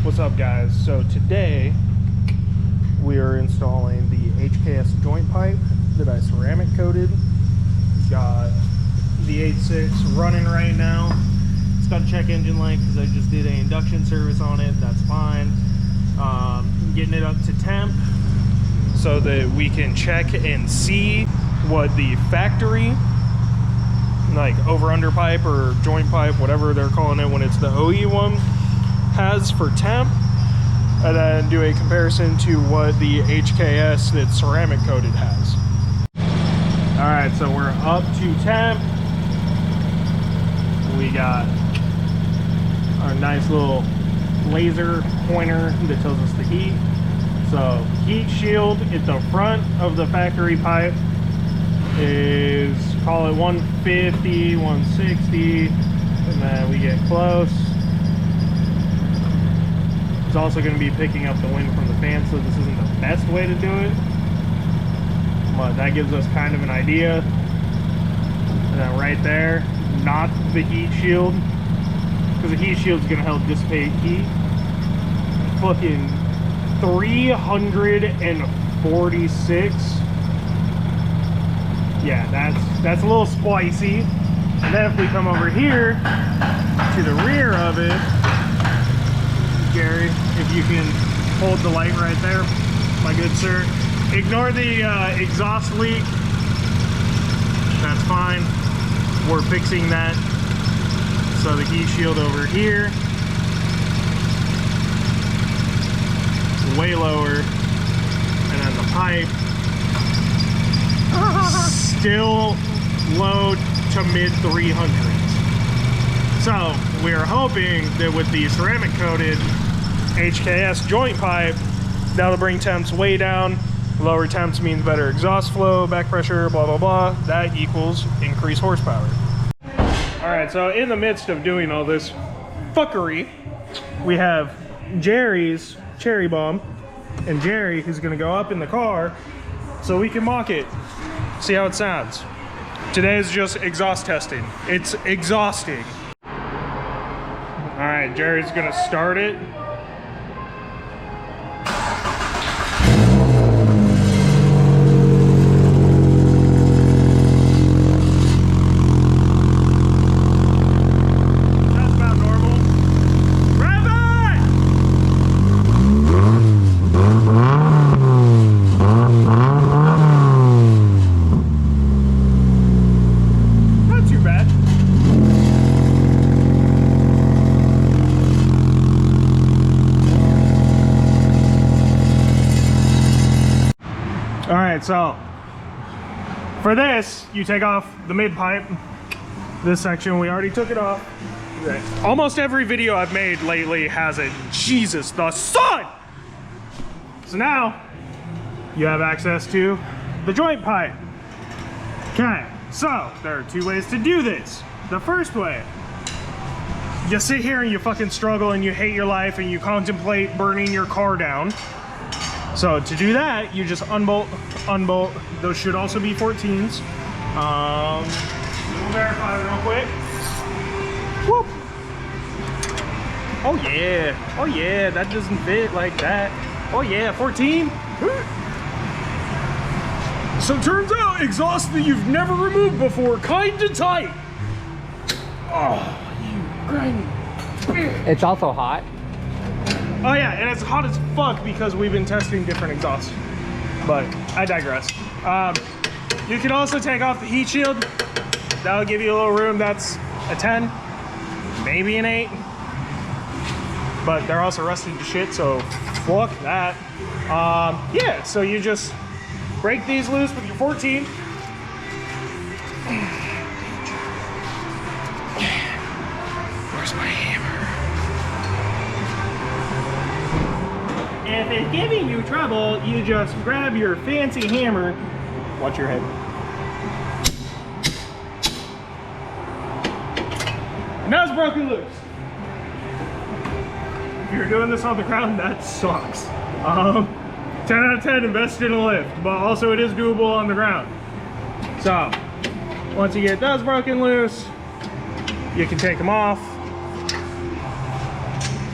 What's up, guys? So today we are installing the HKS joint pipe that I ceramic coated. Got the 8.6 running right now. It's got a check engine light because I just did an induction service on it. That's fine. Getting it up to temp so that we can check and see what the factory, like over-under pipe or joint pipe, whatever they're calling it when it's the OE one, has for temp, and then do a comparison to what the HKS that's ceramic coated has. All right, so we're up to temp. We got our nice little laser pointer that tells us the heat. So heat shield at the front of the factory pipe is, call it 150, 160, and then we get close. It's also going to be picking up the wind from the fan, so this isn't the best way to do it, but that gives us kind of an idea. And then right there, not the heat shield, because the heat shield is going to help dissipate heat. Fucking 346. Yeah, that's a little spicy. And then if we come over here to the rear of it, Gary, if you can hold the light right there, my good sir. Ignore the exhaust leak. That's fine. We're fixing that. So the heat shield over here, way lower, and then the pipe still low to mid 300s. So we're hoping that with the ceramic coated HKS joint pipe, that'll bring temps way down. Lower temps means better exhaust flow, back pressure, blah blah blah. That equals increased horsepower. All right, so in the midst of doing all this fuckery, we have Jerry's cherry bomb, and Jerry is gonna go up in the car so we can mock it, see how it sounds. Today is just exhaust testing. It's exhausting. All right, Jerry's gonna start it. All right, so for this, you take off the mid pipe. This section, we already took it off. Almost every video I've made lately has a Jesus the sun. So now you have access to the joint pipe. Okay, so there are two ways to do this. The first way, you sit here and you fucking struggle and you hate your life and you contemplate burning your car down. So to do that, you just unbolt. Those should also be 14s. We'll verify real quick. Whoop. Oh yeah, that doesn't fit like that. Oh yeah, 14. So turns out exhaust that you've never removed before, kinda tight. Oh, you grimy bitch. It's also hot. Oh yeah, and it's hot as fuck because we've been testing different exhausts. But I digress. You can also take off the heat shield. That'll give you a little room. That's a 10, maybe an 8. But they're also rusted to shit, so fuck that. Yeah, so you just break these loose with your 14. Where's my hammer? If it's giving you trouble, you just grab your fancy hammer. Watch your head. And now it's broken loose. If you're doing this on the ground, that sucks. 10 out of 10, invest in a lift, but also it is doable on the ground. So, once you get those broken loose, you can take them off.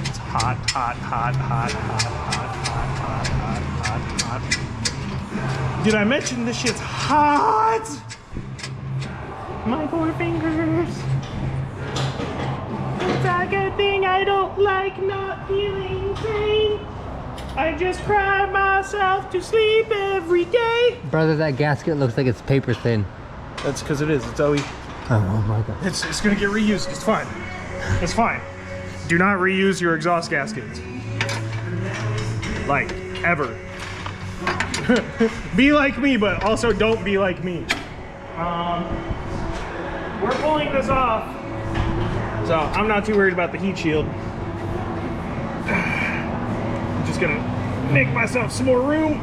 It's hot. hot, hot, hot, hot, hot, hot, hot, hot, hot, hot. Did I mention this shit's hot? My poor fingers. It's a good thing I don't like not feeling pain. I just cry myself to sleep every day. Brother, that gasket looks like it's paper thin. That's because it is. It's OE. Oh my god. It's gonna get reused. It's fine. It's fine. Do not reuse your exhaust gaskets. Like, ever. Be like me, but also don't be like me. We're pulling this off, so I'm not too worried about the heat shield. I'm just gonna make myself some more room.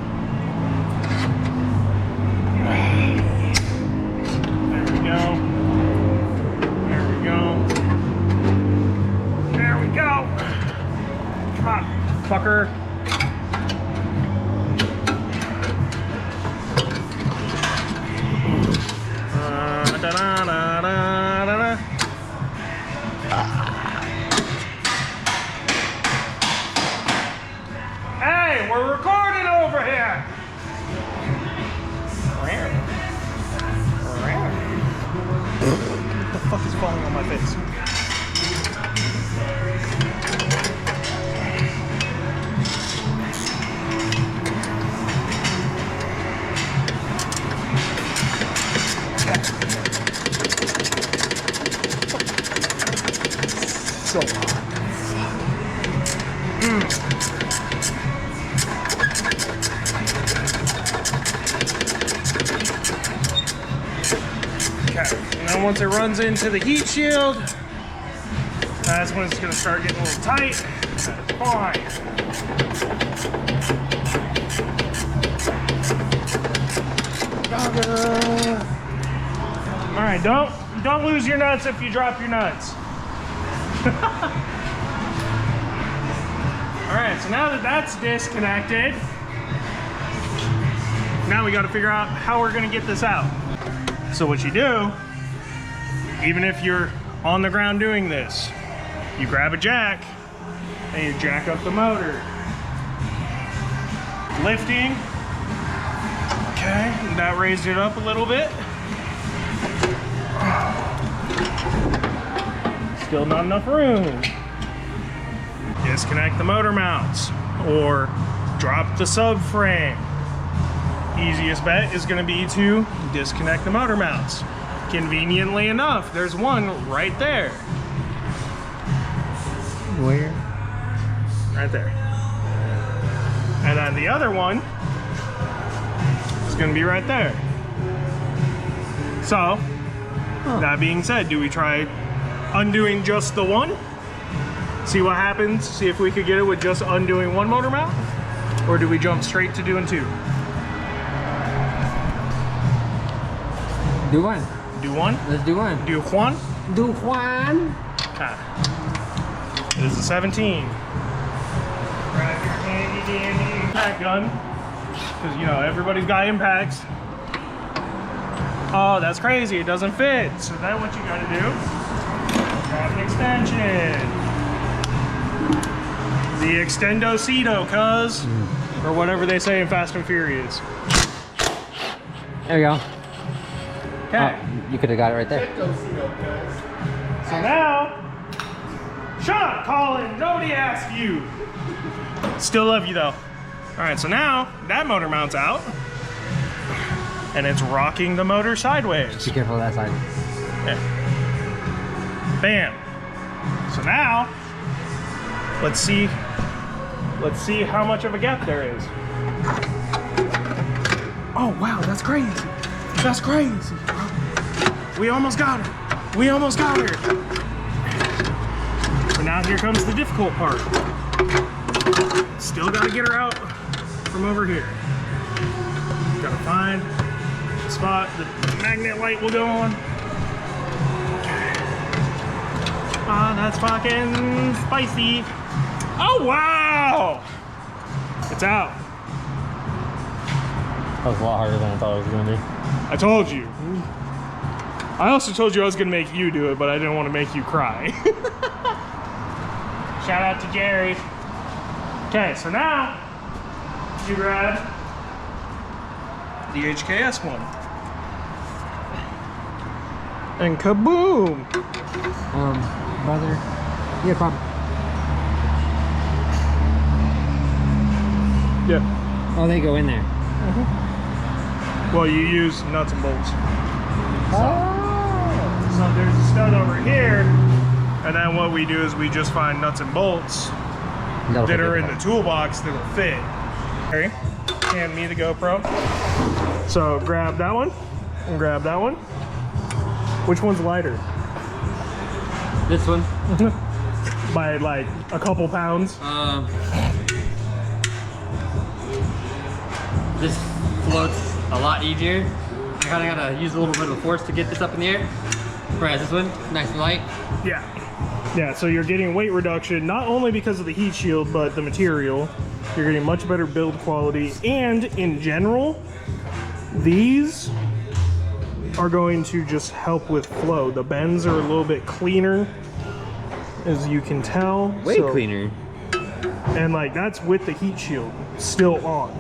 There we go. There we go. There we go. Come on, fucker. Da-da-da-da-da-da. Hey, we're recording over here. What the fuck is falling on my face? So hot. Okay, and then once it runs into the heat shield, that's when it's going to start getting a little tight. That's fine. All right, don't lose your nuts if you drop your nuts. Alright, so now that that's disconnected, now we got to figure out how we're going to get this out. So what you do, even if you're on the ground doing this, you grab a jack and you jack up the motor. Lifting. Okay, that raised it up a little bit. Still not enough room. Disconnect the motor mounts or drop the subframe. Easiest bet is going to be to disconnect the motor mounts. Conveniently enough, there's one right there. Where? Right there. And then the other one is going to be right there. So, that being said, do we try undoing just the one? See what happens? See if we could get it with just undoing one motor mount? Or do we jump straight to doing two? Do one. Do one? Let's do one. Do one? Do one. Okay. It is a 17. Grab your handy dandy impact gun. Because, you know, everybody's got impacts. Oh, that's crazy. It doesn't fit. So then what you gotta do, grab an extension. The extendo-cedo, cuz. Or whatever they say in Fast and Furious. There we go. Okay. Oh, you could have got it right there. So now, shut up, Colin. Nobody asked you. Still love you, though. All right, so now that motor mount's out. And it's rocking the motor sideways. Be careful of that side. Yeah. Bam. So now, let's see how much of a gap there is. Oh wow, that's crazy. That's crazy. We almost got her. We almost got her. But now here comes the difficult part. Still gotta get her out from over here. Gotta find the spot the magnet light will go on. Ah, that's fucking spicy. Oh wow! It's out. That was a lot harder than I thought it was going to be. I told you. I also told you I was gonna make you do it, but I didn't want to make you cry. Shout out to Jerry. Okay, so now you grab the HKS one. And kaboom! Brother. Yeah, problem. Yeah. Oh, they go in there. Well, you use nuts and bolts. Oh. So there's a stud over here, and then what we do is we just find nuts and bolts that are in the toolbox that'll fit. Okay, hand me the GoPro. So grab that one and grab that one. Which one's lighter? This one. By like a couple pounds. This floats a lot easier. I kind of gotta use a little bit of force to get this up in the air. Whereas this one, nice and light. Yeah. Yeah, so you're getting weight reduction, not only because of the heat shield, but the material. You're getting much better build quality. And in general, these are going to just help with flow. The bends are a little bit cleaner, as you can tell. Way cleaner. And like, that's with the heat shield still on.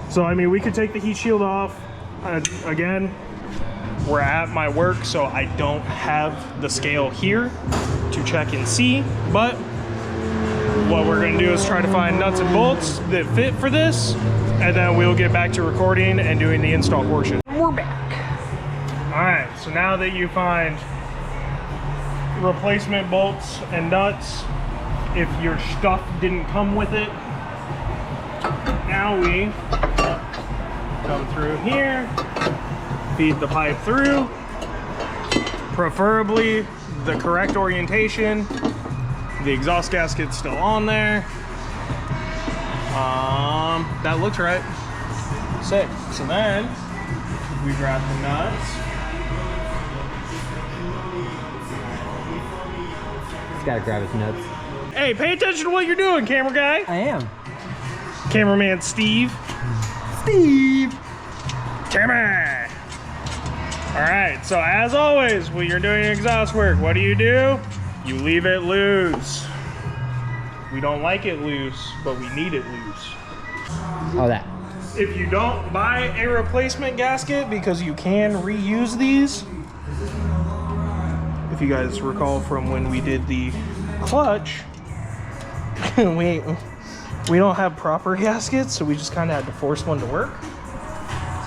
So, I mean, we could take the heat shield off. Again, we're at my work, so I don't have the scale here to check and see, but what we're gonna do is try to find nuts and bolts that fit for this, and then we'll get back to recording and doing the install portion. We're back. All right, so now that you find replacement bolts and nuts, if your stuff didn't come with it, now we come through here, feed the pipe through, preferably the correct orientation. The exhaust gasket's still on there. That looks right. Sick. So then we grab the nuts. Just gotta grab his nuts. Hey, pay attention to what you're doing, camera guy. I am. Cameraman Steve. Camera. All right, so as always, when you're doing exhaust work, what do? You leave it loose. We don't like it loose, but we need it loose. Oh, that. If you don't buy a replacement gasket, because you can reuse these, if you guys recall from when we did the clutch, we don't have proper gaskets, so we just kind of had to force one to work. So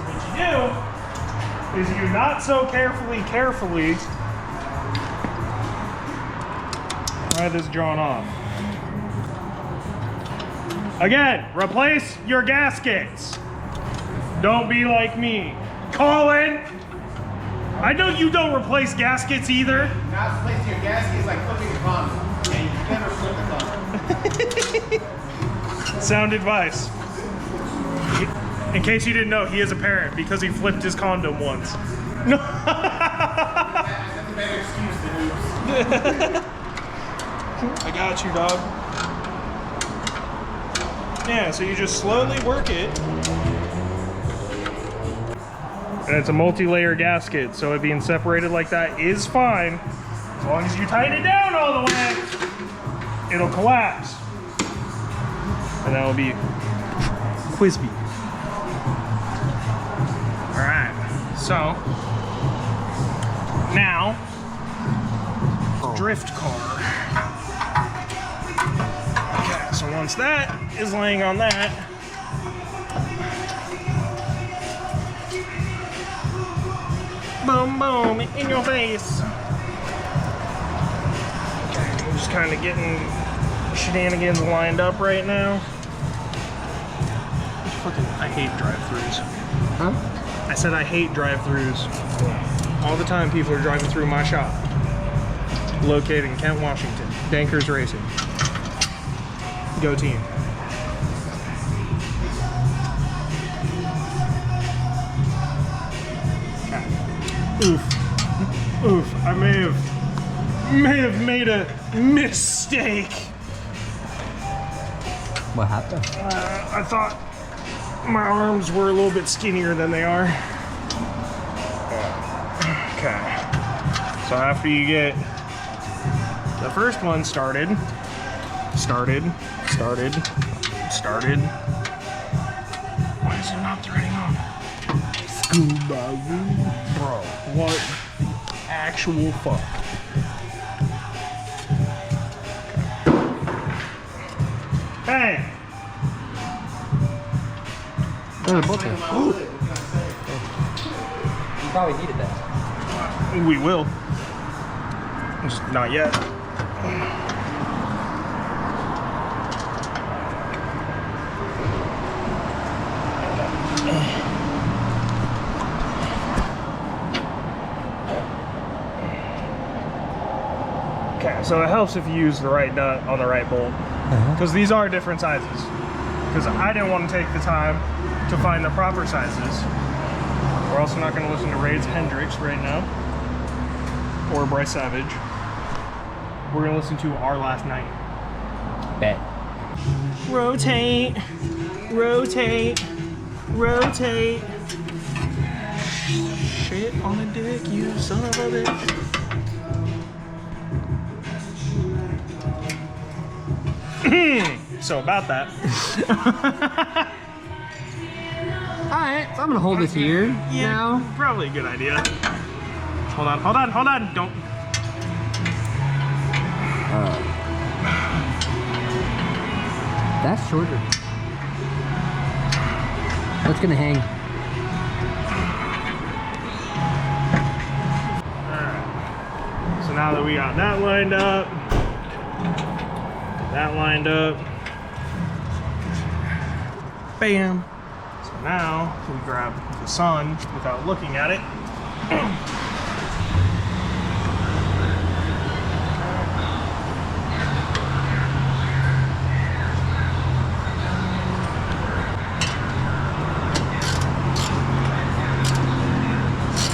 what you do is you not so carefully pry this drawn off. Again, replace your gaskets. Don't be like me. Colin, I know you don't replace gaskets either. Not replacing your gasket is like flipping a condom. And you never flip a condom. Sound advice. In case you didn't know, he is a parent because he flipped his condom once. No. That's a better excuse than oops. I got you, dog. Yeah, so you just slowly work it. And it's a multi-layer gasket, so it being separated like that is fine. As long as you tighten it down all the way, it'll collapse. And that'll be Quizby. All right, so now, drift car. Okay, so once that is laying on that, boom, boom, in your face. Okay, I'm just kind of getting shenanigans lined up right now. I hate drive-thrus. Huh? I said I hate drive-thrus. All the time people are driving through my shop. Located in Kent, Washington. Dankers Racing. Go team. Oof. Oof. I may have made a mistake. What happened? I thought my arms were a little bit skinnier than they are. Okay. So after you get the first one started, Started. Why is it not threading on? Bro, what actual fuck? Hey! There's a bolt there. You probably needed that. We will. Just not yet. Okay, so it helps if you use the right nut on the right bolt. Because these are different sizes. Because I didn't want to take the time to find the proper sizes. We're also not going to listen to Ray's Hendrix right now. Or Bryce Savage. We're going to listen to Our Last Night. Bet. Rotate, rotate, rotate. Shit on the dick, you son of a bitch. So about that. Alright, so I'm gonna hold this here now. Probably a good idea. Hold on. Don't. That's shorter. That's gonna hang. Alright. So now that we got that lined up, bam. So now we grab the sun without looking at it.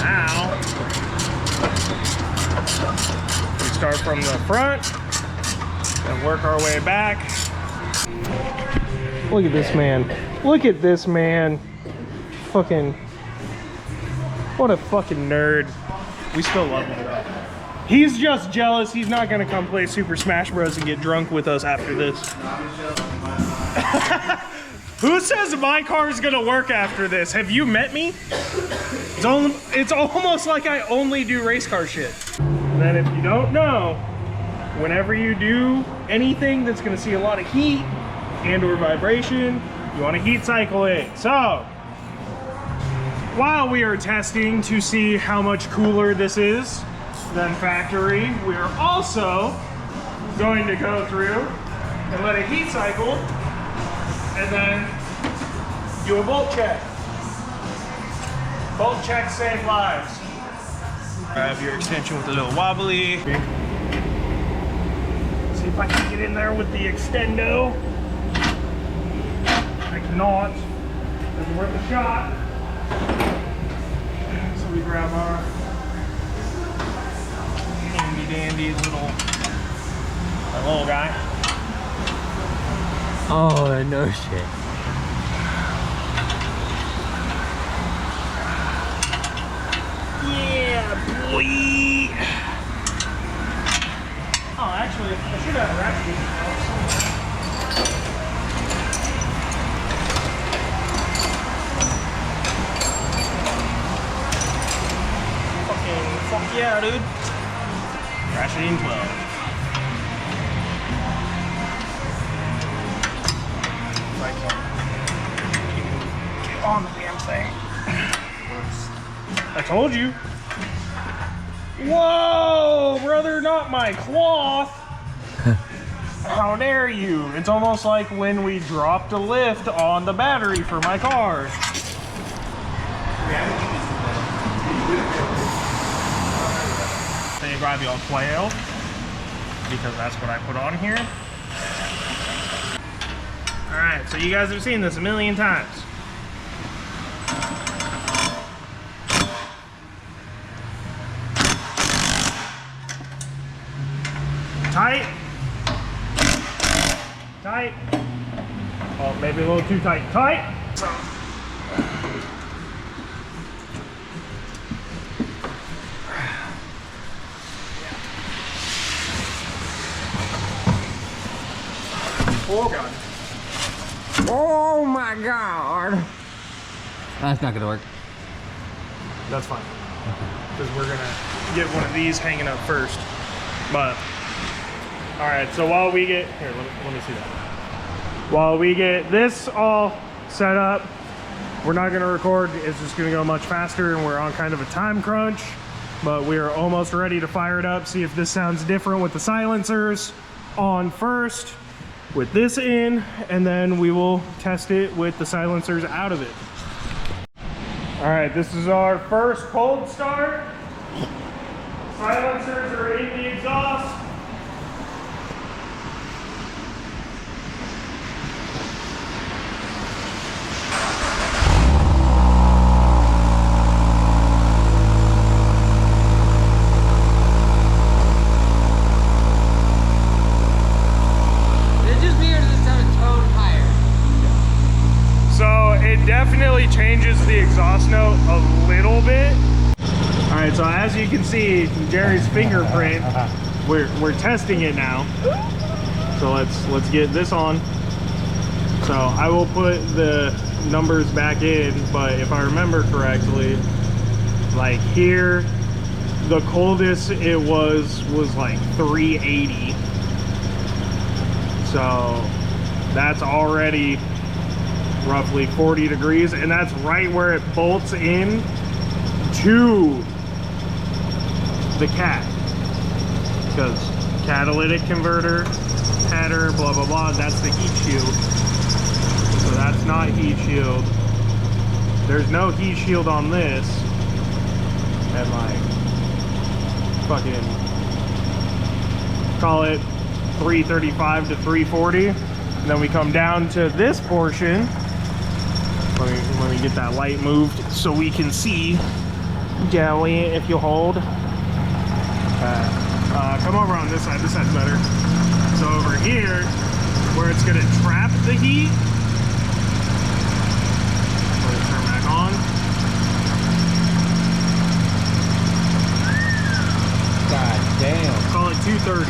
Now we start from the front and work our way back. Look at this man. Look at this man. Fucking. What a fucking nerd. We still love him though. He's just jealous he's not gonna come play Super Smash Bros. And get drunk with us after this. Who says my car is gonna work after this? Have you met me? It's almost like I only do race car shit. And then if you don't know, whenever you do anything that's gonna see a lot of heat and or vibration, you wanna heat cycle it. So, while we are testing to see how much cooler this is than factory, we are also going to go through and let it heat cycle and then do a bolt check. Bolt checks save lives. Grab your extension with a little wobbly. See if I can get in there with the extendo. I cannot. Doesn't worth a shot. So we grab our handy dandy little guy. Oh, no shit. Yeah, boy. Oh, actually, I should have a ratchet. Fuck yeah, dude. Ratcheting 12. Like, get on the damn thing. I told you. Whoa, brother, not my cloth. How dare you? It's almost like when we dropped a lift on the battery for my car. Say Radio Quail, because that's what I put on here. Alright, so you guys have seen this a million times. Tight. Tight. Oh, maybe a little too tight. Tight. Oh god. Oh my god. That's not gonna work. That's fine. Because we're gonna get one of these hanging up first. But, all right, so while we get, here, let me see that. While we get this all set up, we're not gonna record. It's just gonna go much faster and we're on kind of a time crunch, but we are almost ready to fire it up, see if this sounds different with the silencers on first, with this in, and then we will test it with the silencers out of it. All right, this is our first cold start. Silencers are in the exhaust. Is it just me or does it sound a tone higher? So it definitely changes the exhaust note a little bit. All right, so as you can see, Jerry's fingerprint, we're testing it now. So let's get this on. So I will put the numbers back in, but if I remember correctly, like here, the coldest it was like 380. So that's already roughly 40 degrees, and that's right where it bolts in to the cat, because catalytic converter, header, blah blah blah, that's the heat shield. So that's not heat shield. There's no heat shield on this, and like fucking call it 335 to 340, and then we come down to this portion. Let me get that light moved so we can see. Jelly, if you hold. Come over on this side. This side's better. So over here, where it's gonna trap the heat, let it turn back on. God damn. Call it 230.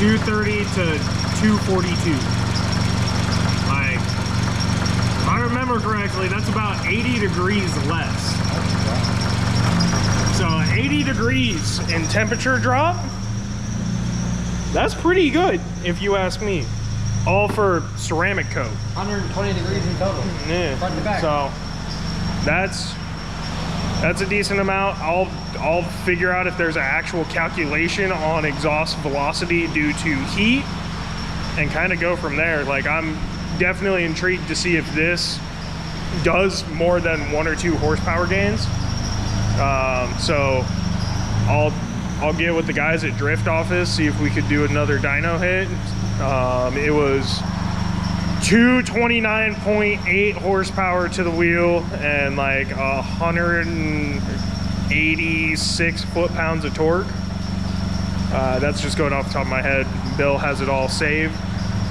230 to 242. Like, if I remember correctly, that's about 80 degrees less. So 80 degrees in temperature drop, that's pretty good if you ask me. All for ceramic coat. 120 degrees in total. Yeah. Front to back. So that's a decent amount. I'll figure out if there's an actual calculation on exhaust velocity due to heat and kind of go from there. Like, I'm definitely intrigued to see if this does more than 1 or 2 horsepower gains. So I'll get with the guys at Drift Office, see if we could do another dyno hit. It was 229.8 horsepower to the wheel and like 186 foot-pounds of torque. That's just going off the top of my head. Bill has it all saved.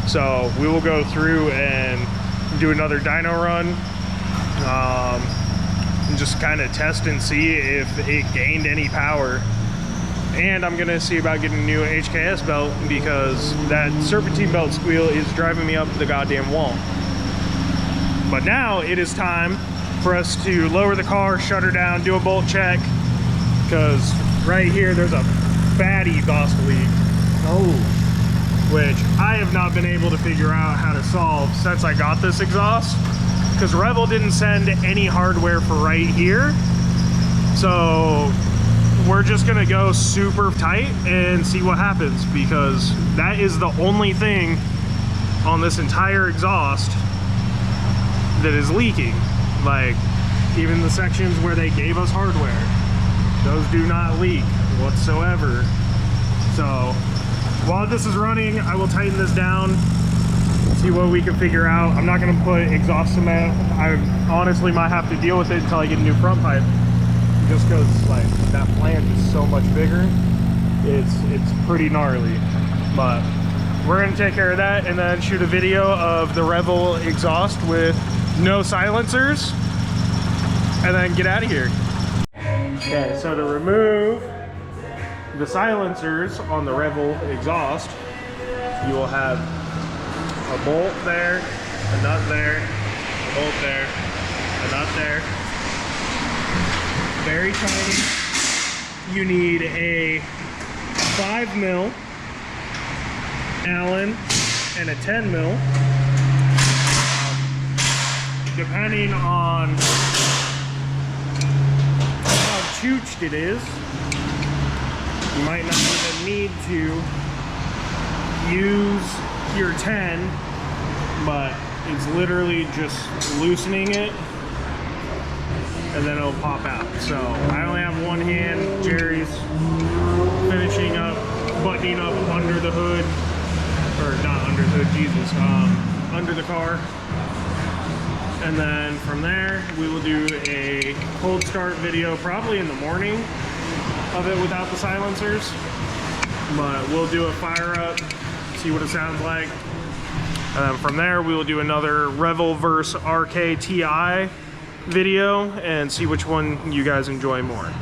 So we will go through and do another dyno run. And just kind of test and see if it gained any power. And I'm gonna see about getting a new HKS belt, because that serpentine belt squeal is driving me up the goddamn wall. But now it is time for us to lower the car, shut her down, do a bolt check, because right here there's a bad exhaust leak. Oh. Which I have not been able to figure out how to solve since I got this exhaust, because Rebel didn't send any hardware for right here. So we're just gonna go super tight and see what happens, because that is the only thing on this entire exhaust that is leaking. Like, even the sections where they gave us hardware, those do not leak whatsoever. So while this is running, I will tighten this down, see what we can figure out. I'm not gonna put exhaust cement. I honestly might have to deal with it until I get a new front pipe, just because like that plant is so much bigger. It's pretty gnarly. But we're gonna take care of that and then shoot a video of the Revel exhaust with no silencers and then get out of here. Okay, so to remove the silencers on the Revel exhaust, you will have a bolt there, a nut there, a bolt there, a nut there. Very tiny. You need a 5 mil Allen and a 10 mil. Depending on how chooched it is, you might not even need to use your 10, but it's literally just loosening it and then it'll pop out. So I only have one hand. Jerry's finishing up, buttoning up under the hood, or not under the hood, Jesus, under the car. And then from there, we will do a cold start video, probably in the morning of it without the silencers. But we'll do a fire up, see what it sounds like. And then from there, we will do another Revel vs. RK TI video and see which one you guys enjoy more.